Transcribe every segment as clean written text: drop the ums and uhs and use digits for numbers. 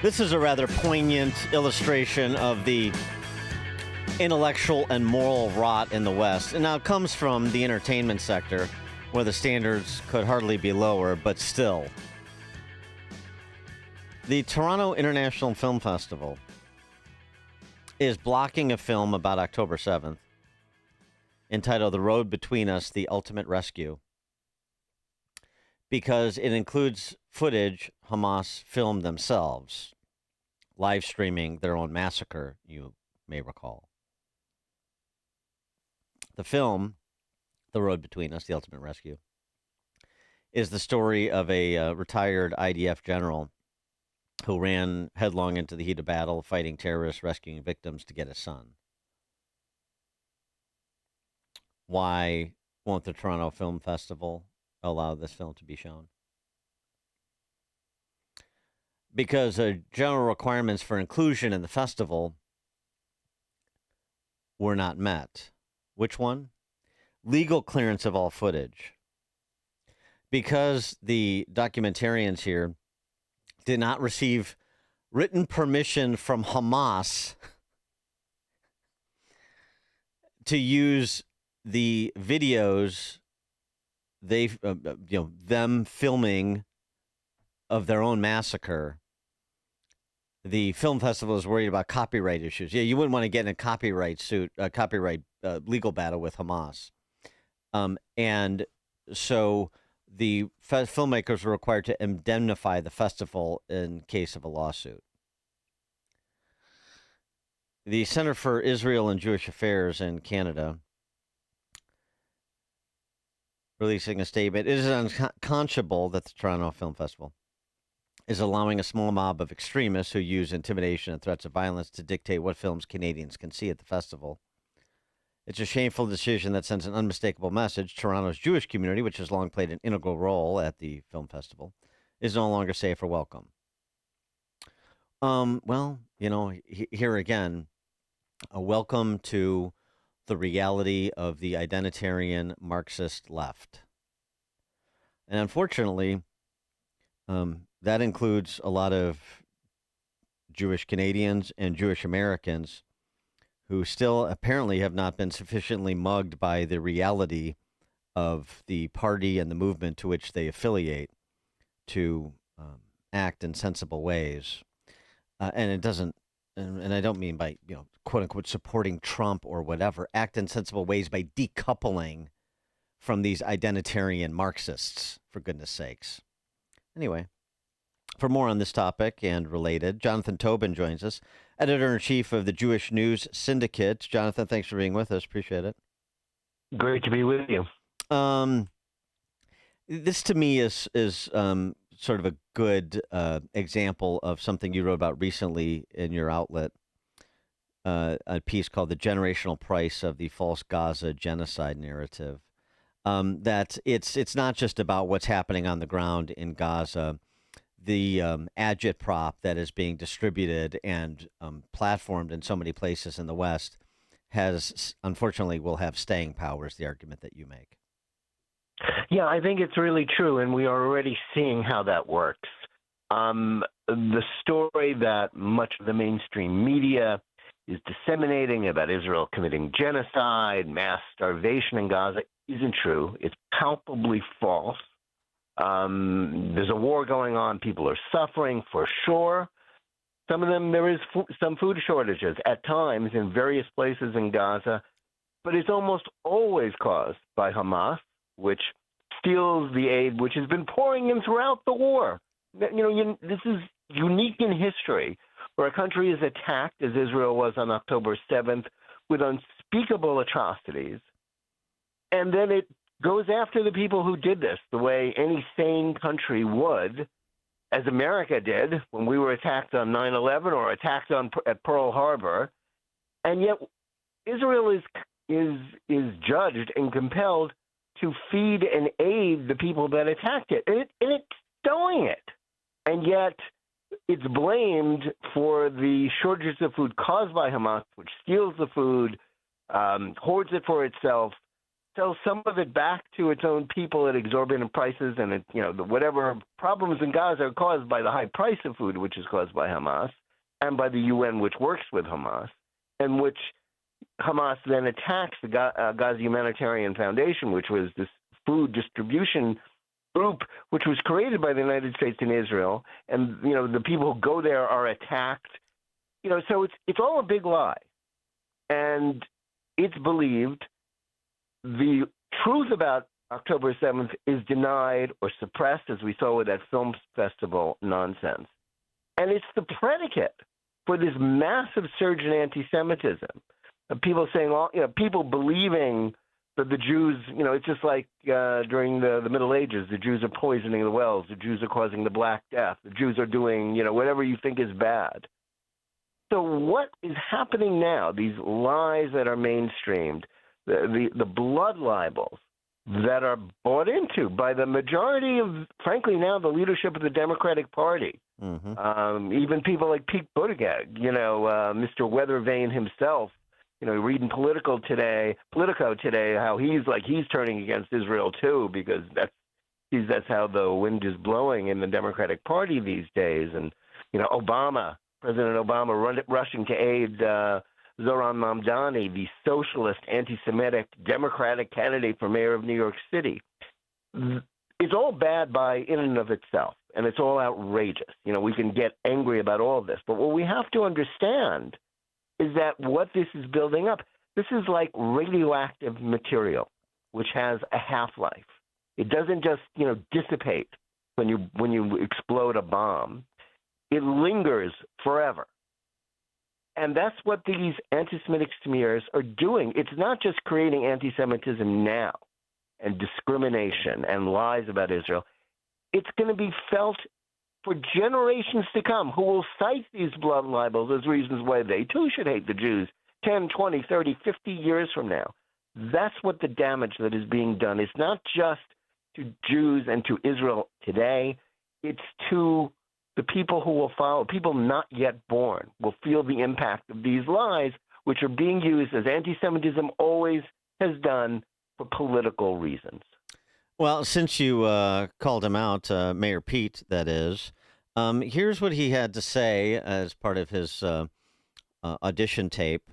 This is a rather poignant illustration of the intellectual and moral rot in the West. And now it comes from the entertainment sector, where the standards could hardly be lower, but still. The Toronto International Film Festival is blocking a film about October 7th entitled The Road Between Us, The Ultimate Rescue, because it includes footage Hamas filmed themselves, live streaming their own massacre, you may recall. The film, The Road Between Us, The Ultimate Rescue, is the story of a retired IDF general who ran headlong into the heat of battle, fighting terrorists, rescuing victims to get his son. Why won't the Toronto Film Festival allow this film to be shown? Because general requirements for inclusion in the festival were not met. Which one? Legal clearance of all footage. Because the documentarians here did not receive written permission from Hamas to use the videos them filming of their own massacre, the film festival is worried about copyright issues. Yeah, you wouldn't want to get in a copyright legal battle with Hamas. And so the filmmakers were required to indemnify the festival in case of a lawsuit. The Center for Israel and Jewish Affairs in Canada, releasing a statement, it is unconscionable that the Toronto Film Festival is allowing a small mob of extremists who use intimidation and threats of violence to dictate what films Canadians can see at the festival. It's a shameful decision that sends an unmistakable message. Toronto's Jewish community, which has long played an integral role at the film festival, is no longer safe or welcome. Well, here again, a welcome to the reality of the identitarian Marxist left. And unfortunately, that includes a lot of Jewish Canadians and Jewish Americans who still apparently have not been sufficiently mugged by the reality of the party and the movement to which they affiliate to act in sensible ways. And it doesn't, and I don't mean by, quote unquote, supporting Trump or whatever, act in sensible ways by decoupling from these identitarian Marxists, for goodness sakes. Anyway, for more on this topic and related, Jonathan Tobin joins us, editor-in-chief of the Jewish News Syndicate. Jonathan, thanks for being with us. Appreciate it. Great to be with you. This to me is sort of a good example of something you wrote about recently in your outlet, a piece called The Generational Price of the False Gaza Genocide Narrative. That it's not just about what's happening on the ground in Gaza. The agitprop that is being distributed and platformed in so many places in the West unfortunately will have staying power, is the argument that you make. Yeah, I think it's really true, and we are already seeing how that works. The story that much of the mainstream media is disseminating about Israel committing genocide, mass starvation in Gaza isn't true. It's palpably false. There's a war going on. People are suffering for sure. Some of them, there is some food shortages at times in various places in Gaza, but it's almost always caused by Hamas, which steals the aid which has been pouring in throughout the war. This is unique in history, where a country is attacked, as Israel was on October 7th, with unspeakable atrocities, and then it goes after the people who did this the way any sane country would, as America did when we were attacked on 9/11 or attacked at Pearl Harbor. And yet Israel is judged and compelled to feed and aid the people that attacked it. And it's doing it. And yet it's blamed for the shortages of food caused by Hamas, which steals the food, hoards it for itself, sell some of it back to its own people at exorbitant prices, and whatever problems in Gaza are caused by the high price of food, which is caused by Hamas and by the UN, which works with Hamas, and which Hamas then attacks the Gaza Humanitarian Foundation, which was this food distribution group, which was created by the United States and Israel, and the people who go there are attacked. So it's all a big lie, and it's believed the truth about October 7th is denied or suppressed, as we saw with that film festival nonsense, and it's the predicate for this massive surge in anti-Semitism. People saying, people believing that the Jews, it's just like during the Middle Ages, the Jews are poisoning the wells, the Jews are causing the Black Death, the Jews are doing, whatever you think is bad. So what is happening now, these lies that are mainstreamed, the blood libels that are bought into by the majority of, frankly, now the leadership of the Democratic Party, even people like Pete Buttigieg, Mr. Weather Vane himself, reading Politico today, how he's turning against Israel too, because that's how the wind is blowing in the Democratic Party these days. And President Obama rushing to aid Zohran Mamdani, the socialist, anti-Semitic, Democratic candidate for mayor of New York City. It's all bad in and of itself, and it's all outrageous. We can get angry about all of this, but what we have to understand is that what this is building up, this is like radioactive material, which has a half-life. It doesn't just, dissipate when you explode a bomb. It lingers forever. And that's what these anti-Semitic smears are doing. It's not just creating anti-Semitism now and discrimination and lies about Israel. It's going to be felt for generations to come, who will cite these blood libels as reasons why they too should hate the Jews 10, 20, 30, 50 years from now. That's what the damage that is being done is, not just to Jews and to Israel today. It's to the people who will follow, people not yet born, will feel the impact of these lies, which are being used, as anti-Semitism always has done, for political reasons. Well, since you called him out, Mayor Pete, that is, here's what he had to say as part of his audition tape,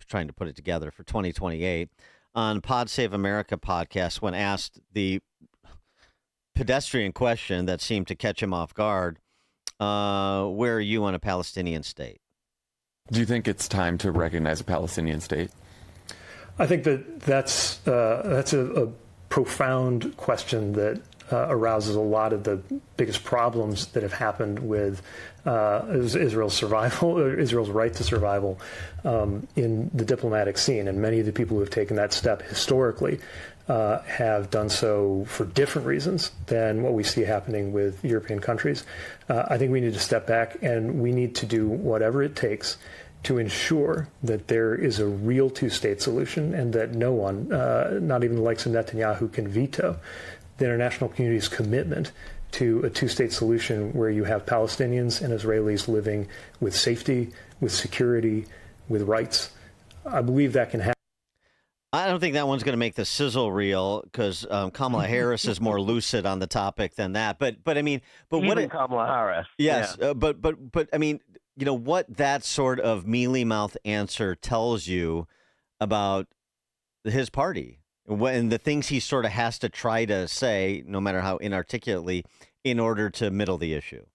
trying to put it together for 2028, on Pod Save America podcast when asked the pedestrian question that seemed to catch him off guard, where are you on a Palestinian state? Do you think it's time to recognize a Palestinian state? I think that's a profound question that arouses a lot of the biggest problems that have happened with Israel's survival, or Israel's right to survival in the diplomatic scene. And many of the people who have taken that step historically have done so for different reasons than what we see happening with European countries. I think we need to step back, and we need to do whatever it takes to ensure that there is a real two-state solution, and that no one, not even the likes of Netanyahu, can veto the international community's commitment to a two-state solution where you have Palestinians and Israelis living with safety, with security, with rights. I believe that can happen. I don't think that one's going to make the sizzle reel, because Kamala Harris is more lucid on the topic than that. But I mean, even Kamala Harris. Yes, yeah. But I mean, what that sort of mealy mouth answer tells you about his party and the things he sort of has to try to say, no matter how inarticulately, in order to middle the issue.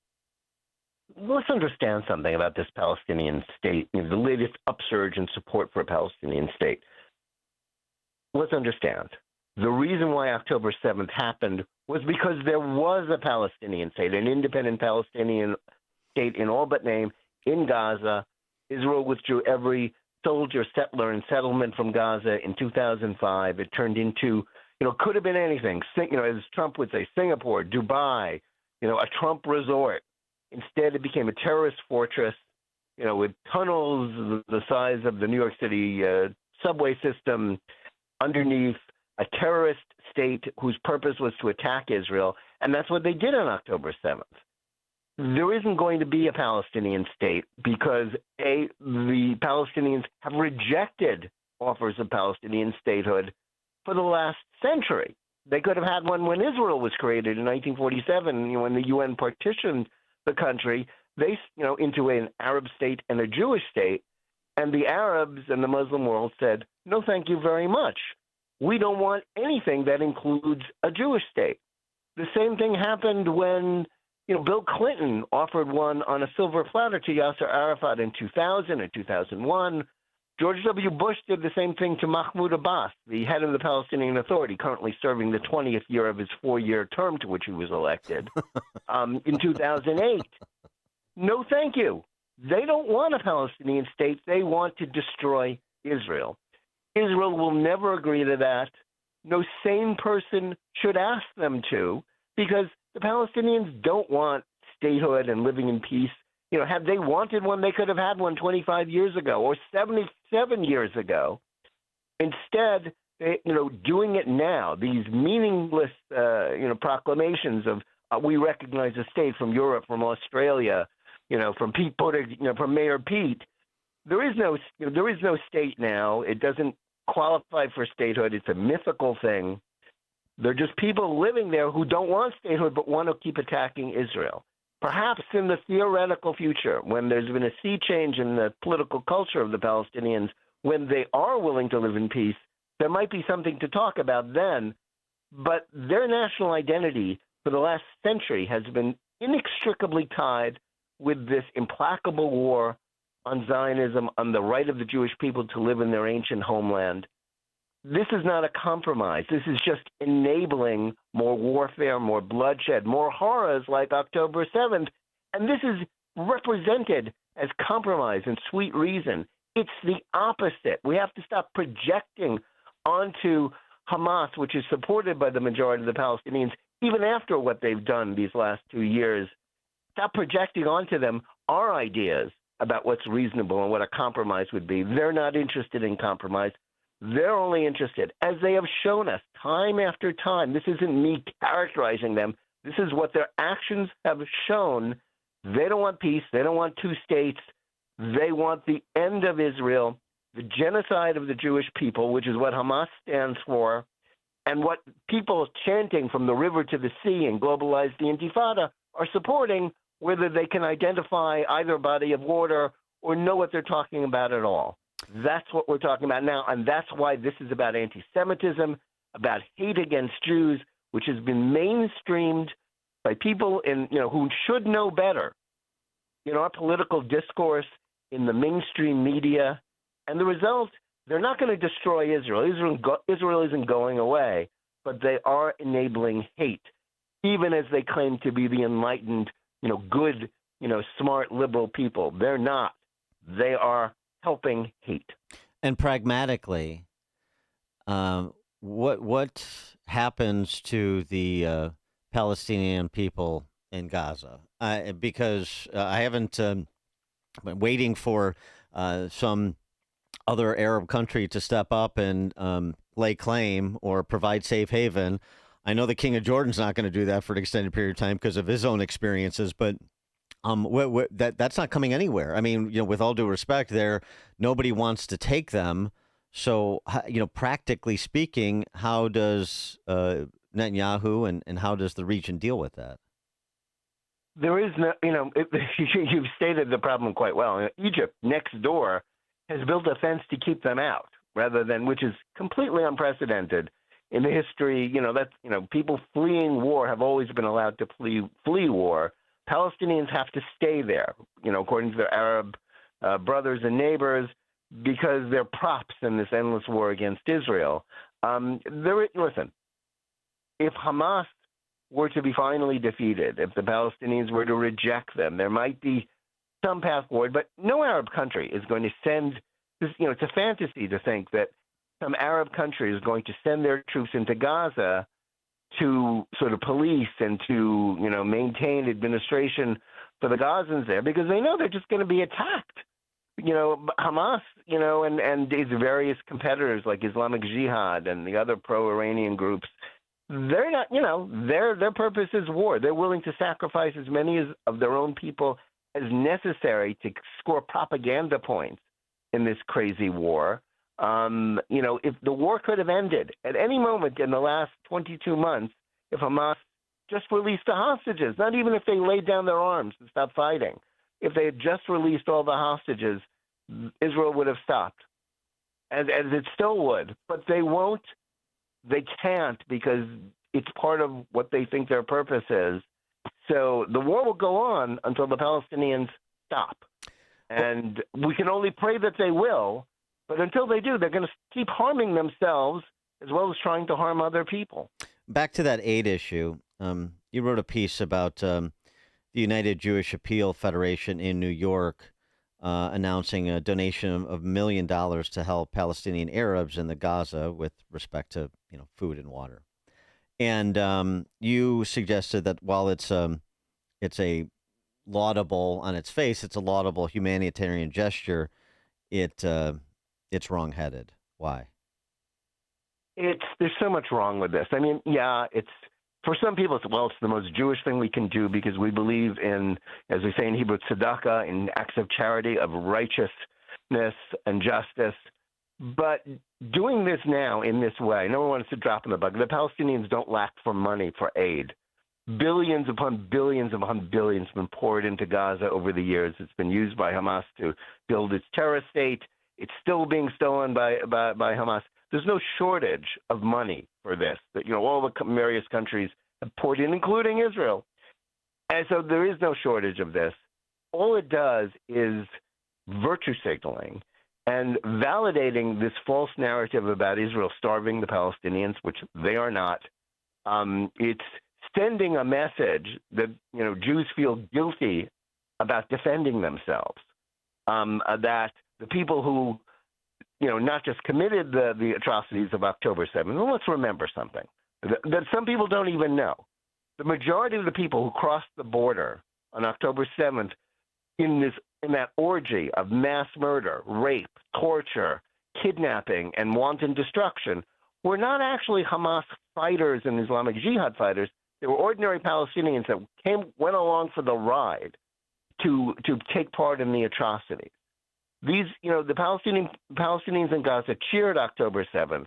Let's understand something about this Palestinian state, the latest upsurge in support for a Palestinian state. Let's understand. The reason why October 7th happened was because there was a Palestinian state, an independent Palestinian state in all but name, in Gaza. Israel withdrew every soldier, settler, and settlement from Gaza in 2005. It turned into, could have been anything. As Trump would say, Singapore, Dubai, a Trump resort. Instead, it became a terrorist fortress, with tunnels the size of the New York City subway system underneath, a terrorist state whose purpose was to attack Israel. And that's what they did on October 7th. There isn't going to be a Palestinian state because, the Palestinians have rejected offers of Palestinian statehood for the last century. They could have had one when Israel was created in 1947, when the UN partitioned the country, into an Arab state and a Jewish state. And the Arabs and the Muslim world said, no, thank you very much. We don't want anything that includes a Jewish state. The same thing happened when, Bill Clinton offered one on a silver platter to Yasser Arafat in 2000 and 2001. George W. Bush did the same thing to Mahmoud Abbas, the head of the Palestinian Authority, currently serving the 20th year of his 4-year term to which he was elected, in 2008. No, thank you. They don't want a Palestinian state. They want to destroy Israel. Israel will never agree to that. No sane person should ask them to, because the Palestinians don't want statehood and living in peace. Had they wanted one, they could have had one 25 years ago or 77 years ago. Instead, doing it now, these meaningless, proclamations of we recognize a state from Europe, from Australia, from Pete Buttigieg, from Mayor Pete. There is no state now. It doesn't qualify for statehood. It's a mythical thing. They're just people living there who don't want statehood but want to keep attacking Israel. Perhaps in the theoretical future, when there's been a sea change in the political culture of the Palestinians, when they are willing to live in peace, there might be something to talk about then. But their national identity for the last century has been inextricably tied with this implacable war on Zionism, on the right of the Jewish people to live in their ancient homeland. This is not a compromise. This is just enabling more warfare, more bloodshed, more horrors like October 7th. And this is represented as compromise and sweet reason. It's the opposite. We have to stop projecting onto Hamas, which is supported by the majority of the Palestinians, even after what they've done these last 2 years. Stop projecting onto them our ideas about what's reasonable and what a compromise would be. They're not interested in compromise. They're only interested, as they have shown us time after time. This isn't me characterizing them. This is what their actions have shown. They don't want peace. They don't want two states. They want the end of Israel, the genocide of the Jewish people, which is what Hamas stands for, and what people chanting from the river to the sea and globalize the Intifada are supporting, whether they can identify either body of water or know what they're talking about at all. That's what we're talking about now, and that's why this is about anti-Semitism, about hate against Jews, which has been mainstreamed by people who should know better. Our political discourse in the mainstream media, and the result, they're not going to destroy Israel. Israel isn't going away, but they are enabling hate, even as they claim to be the enlightened, good, smart, liberal people. They're not. They are helping hate. And pragmatically, what happens to the Palestinian people in Gaza? Because I haven't been waiting for some other Arab country to step up and lay claim or provide safe haven. I know the King of Jordan's not going to do that for an extended period of time because of his own experiences, but that's not coming anywhere. I mean, with all due respect, nobody wants to take them. So, practically speaking, how does Netanyahu and how does the region deal with that? There is no, you've stated the problem quite well. Egypt, next door, has built a fence to keep them out, which is completely unprecedented in the history. People fleeing war have always been allowed to flee war. Palestinians have to stay there, according to their Arab brothers and neighbors, because they're props in this endless war against Israel. Listen, if Hamas were to be finally defeated, if the Palestinians were to reject them, there might be some path forward, but no Arab country is going to send this. It's a fantasy to think that some Arab country is going to send their troops into Gaza to sort of police and to, maintain administration for the Gazans there, because they know they're just going to be attacked. Hamas, and its various competitors like Islamic Jihad and the other pro-Iranian groups, they're not, their purpose is war. They're willing to sacrifice as many of their own people as necessary to score propaganda points in this crazy war. If the war could have ended at any moment in the last 22 months, if Hamas just released the hostages, not even if they laid down their arms and stopped fighting, if they had just released all the hostages, Israel would have stopped, as it still would. But they won't. They can't, because it's part of what they think their purpose is. So the war will go on until the Palestinians stop. And we can only pray that they will. But until they do, they're going to keep harming themselves as well as trying to harm other people. Back to that aid issue. You wrote a piece about the United Jewish Appeal Federation in New York announcing a donation of $1 million to help Palestinian Arabs in the Gaza with respect to food and water. And you suggested that while it's a laudable on its face, it's a laudable humanitarian gesture, it's wrongheaded. Why? There's so much wrong with this. I mean, yeah, it's for some people, it's the most Jewish thing we can do because we believe in, as we say in Hebrew, tzedakah, in acts of charity, of righteousness and justice. But doing this now in this way, no one wants to drop in the bucket. The Palestinians don't lack for money for aid. Billions upon billions upon billions have been poured into Gaza over the years. It's been used by Hamas to build its terror state. It's still being stolen by Hamas. There's no shortage of money for this. That all the various countries have poured in, including Israel. And so there is no shortage of this. All it does is virtue signaling and validating this false narrative about Israel starving the Palestinians, which they are not. It's sending a message that Jews feel guilty about defending themselves. That the people who not just committed the atrocities of October 7th. Well, let's remember something that some people don't even know. The majority of the people who crossed the border on October 7th in that orgy of mass murder, rape, torture, kidnapping, and wanton destruction were not actually Hamas fighters and Islamic Jihad fighters. They were ordinary Palestinians that went along for the ride to take part in the atrocities. These, the Palestinians in Gaza cheered October 7th.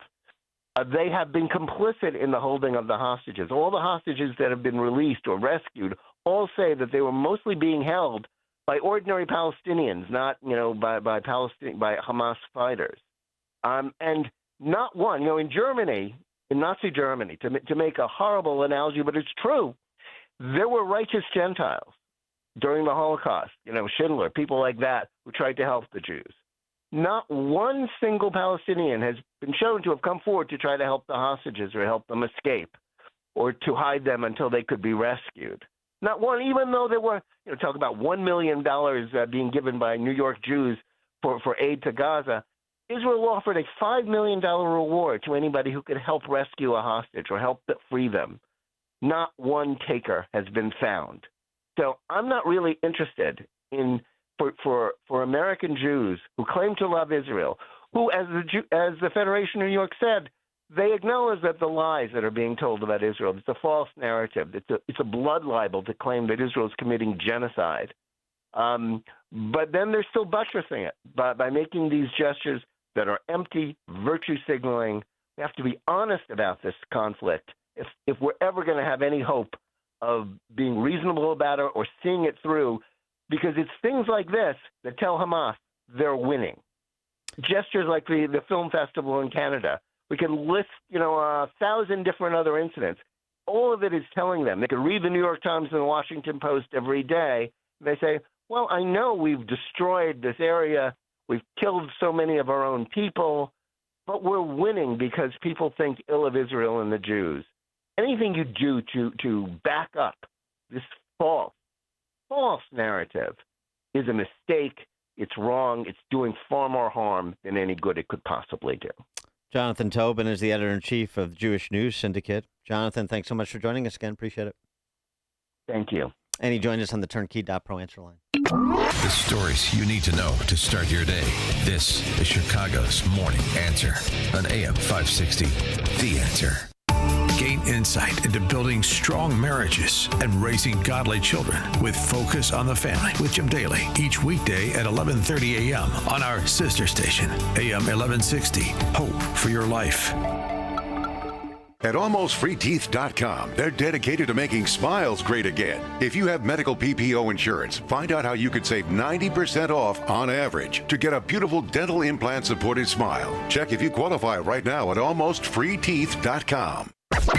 They have been complicit in the holding of the hostages. All the hostages that have been released or rescued all say that they were mostly being held by ordinary Palestinians, not by Hamas fighters. And not one, in Germany, in Nazi Germany, to make a horrible analogy, but it's true, there were righteous Gentiles during the Holocaust, Schindler, people like that who tried to help the Jews. Not one single Palestinian has been shown to have come forward to try to help the hostages or help them escape or to hide them until they could be rescued. Not one, even though there were, talk about $1 million being given by New York Jews for aid to Gaza. Israel offered a $5 million reward to anybody who could help rescue a hostage or help free them. Not one taker has been found. So I'm not really interested in for American Jews who claim to love Israel, who, as the Federation of New York said, they acknowledge that the lies that are being told about Israel, it's a false narrative. It's a blood libel to claim that Israel is committing genocide. But then they're still buttressing it by making these gestures that are empty, virtue signaling. We have to be honest about this conflict if we're ever going to have any hope of being reasonable about it or seeing it through, because it's things like this that tell Hamas they're winning. Gestures like the film festival in Canada. We can list, 1,000 different other incidents. All of it is telling them. They can read the New York Times and the Washington Post every day. They say, well, I know we've destroyed this area. We've killed so many of our own people, but we're winning because people think ill of Israel and the Jews. Anything you do to back up this false narrative is a mistake. It's wrong. It's doing far more harm than any good it could possibly do. Jonathan Tobin is the editor-in-chief of Jewish News Syndicate. Jonathan, thanks so much for joining us again. Appreciate it. Thank you. And he joined us on the Turnkey.pro answer line. The stories you need to know to start your day. This is Chicago's Morning Answer on AM 560. The Answer. Gain insight into building strong marriages and raising godly children with Focus on the Family with Jim Daly each weekday at 11:30 a.m. on our sister station, AM 1160. Hope for your life. At AlmostFreeTeeth.com, they're dedicated to making smiles great again. If you have medical PPO insurance, find out how you could save 90% off on average to get a beautiful dental implant-supported smile. Check if you qualify right now at AlmostFreeTeeth.com.